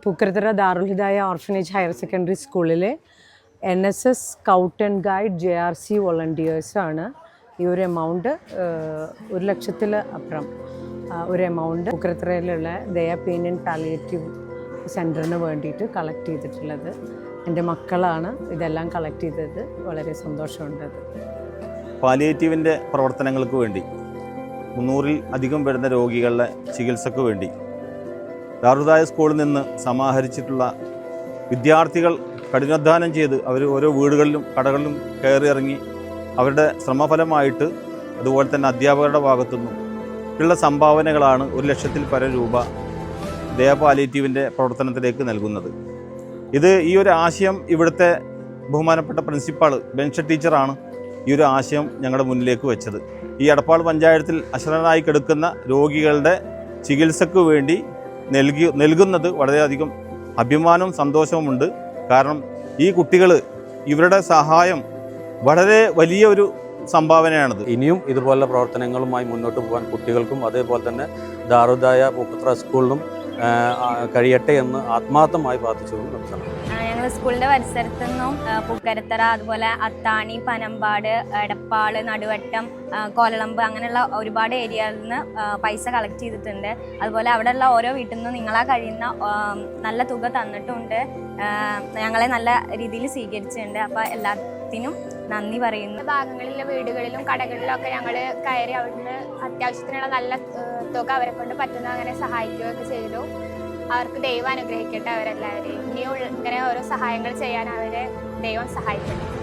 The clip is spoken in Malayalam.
പൂക്കരത്തറ ദാറുൽ ഹിദായ ഓർഫനേജ് ഹയർ സെക്കൻഡറി സ്കൂളിലെ NSS scout and guide JRC വോളണ്ടിയേഴ്സാണ് ഈ ഒരു എമൗണ്ട് 1,00,000 അപ്പുറം ഒരു എമൗണ്ട് പൂക്കരത്തറയിലുള്ള ദയ പെയിൻ ആൻഡ് പാലിയേറ്റീവ് സെൻറ്ററിന് വേണ്ടിയിട്ട് കളക്ട് ചെയ്തിട്ടുള്ളത്. എൻ്റെ മക്കളാണ് ഇതെല്ലാം കളക്ട് ചെയ്തത്. വളരെ സന്തോഷമുണ്ട്. പാലിയേറ്റീവിൻ്റെ പ്രവർത്തനങ്ങൾക്ക് വേണ്ടി 300-ൽ അധികം വരുന്ന രോഗികളുടെ ചികിത്സയ്ക്ക് വേണ്ടി ദാറുൽ സ്കൂളിൽ നിന്ന് സമാഹരിച്ചിട്ടുള്ള വിദ്യാർത്ഥികൾ കഠിനാധ്വാനം ചെയ്ത് അവർ ഓരോ വീടുകളിലും കടകളിലും കയറി ഇറങ്ങി അവരുടെ ശ്രമഫലമായിട്ട് അതുപോലെ തന്നെ അധ്യാപകരുടെ ഭാഗത്തുനിന്നും ഉള്ള സംഭാവനകളാണ് 1,00,000-ൽ പരം രൂപ ദയ പാലിയേറ്റീവിൻ്റെ പ്രവർത്തനത്തിലേക്ക് നൽകുന്നത്. ഈ ഒരു ആശയം ഇവിടുത്തെ ബഹുമാനപ്പെട്ട പ്രിൻസിപ്പാൾ ബെൻഷ ടീച്ചറാണ് ഈ ഒരു ആശയം ഞങ്ങളുടെ മുന്നിലേക്ക് വെച്ചത്. ഈ എടപ്പാൾ പഞ്ചായത്തിൽ അശരണരായി കിടക്കുന്ന രോഗികളുടെ ചികിത്സയ്ക്ക് വേണ്ടി നൽകുന്നത് വളരെയധികം അഭിമാനവും സന്തോഷവുമുണ്ട്. കാരണം ഈ കുട്ടികൾ ഇവരുടെ സഹായം വളരെ വലിയ ഒരു സംഭാവനയാണിത്. ഇനിയും ഇതുപോലുള്ള പ്രവർത്തനങ്ങളുമായി മുന്നോട്ട് പോകാൻ കുട്ടികൾക്കും അതേപോലെ തന്നെ ദാറുൽ ഹിദായ പൂക്കത്തറ സ്കൂളിലും കഴിയട്ടെ എന്ന് ആത്മാർത്ഥമായി പ്രാർത്ഥിച്ചുകൊണ്ട് നിർത്തണം. ഞങ്ങൾ സ്കൂളിൻ്റെ പരിസരത്തു നിന്നും പൂക്കരത്തറ, അതുപോലെ അത്താണി, പനമ്പാട്, എടപ്പാൾ, നടുവട്ടം, കോലളമ്പ് അങ്ങനെയുള്ള ഒരുപാട് ഏരിയയിൽ നിന്ന് പൈസ കളക്ട് ചെയ്തിട്ടുണ്ട്. അതുപോലെ അവിടെയുള്ള ഓരോ വീട്ടിൽ നിന്നും നിങ്ങളാ കഴിയുന്ന നല്ല തുക തന്നിട്ടുണ്ട്. ഞങ്ങളെ നല്ല രീതിയിൽ സ്വീകരിച്ചിട്ടുണ്ട്. അപ്പോൾ എല്ലാത്തിനും നന്ദി പറയുന്നു. ഭാഗങ്ങളിലെ വീടുകളിലും കടകളിലും ഒക്കെ ഞങ്ങൾ കയറി അവിടുന്ന് അത്യാവശ്യത്തിനുള്ള നല്ല തുക അവരെ കൊണ്ട് പറ്റുന്ന അങ്ങനെ സഹായിക്കുകയൊക്കെ ചെയ്തു. അവർക്ക് ദൈവം അനുഗ്രഹിക്കട്ടെ അവരെല്ലാവരെയും. ഇനിയും ഇങ്ങനെ ഓരോ സഹായങ്ങൾ ചെയ്യാൻ അവരെ ദൈവം സഹായിക്കട്ടെ.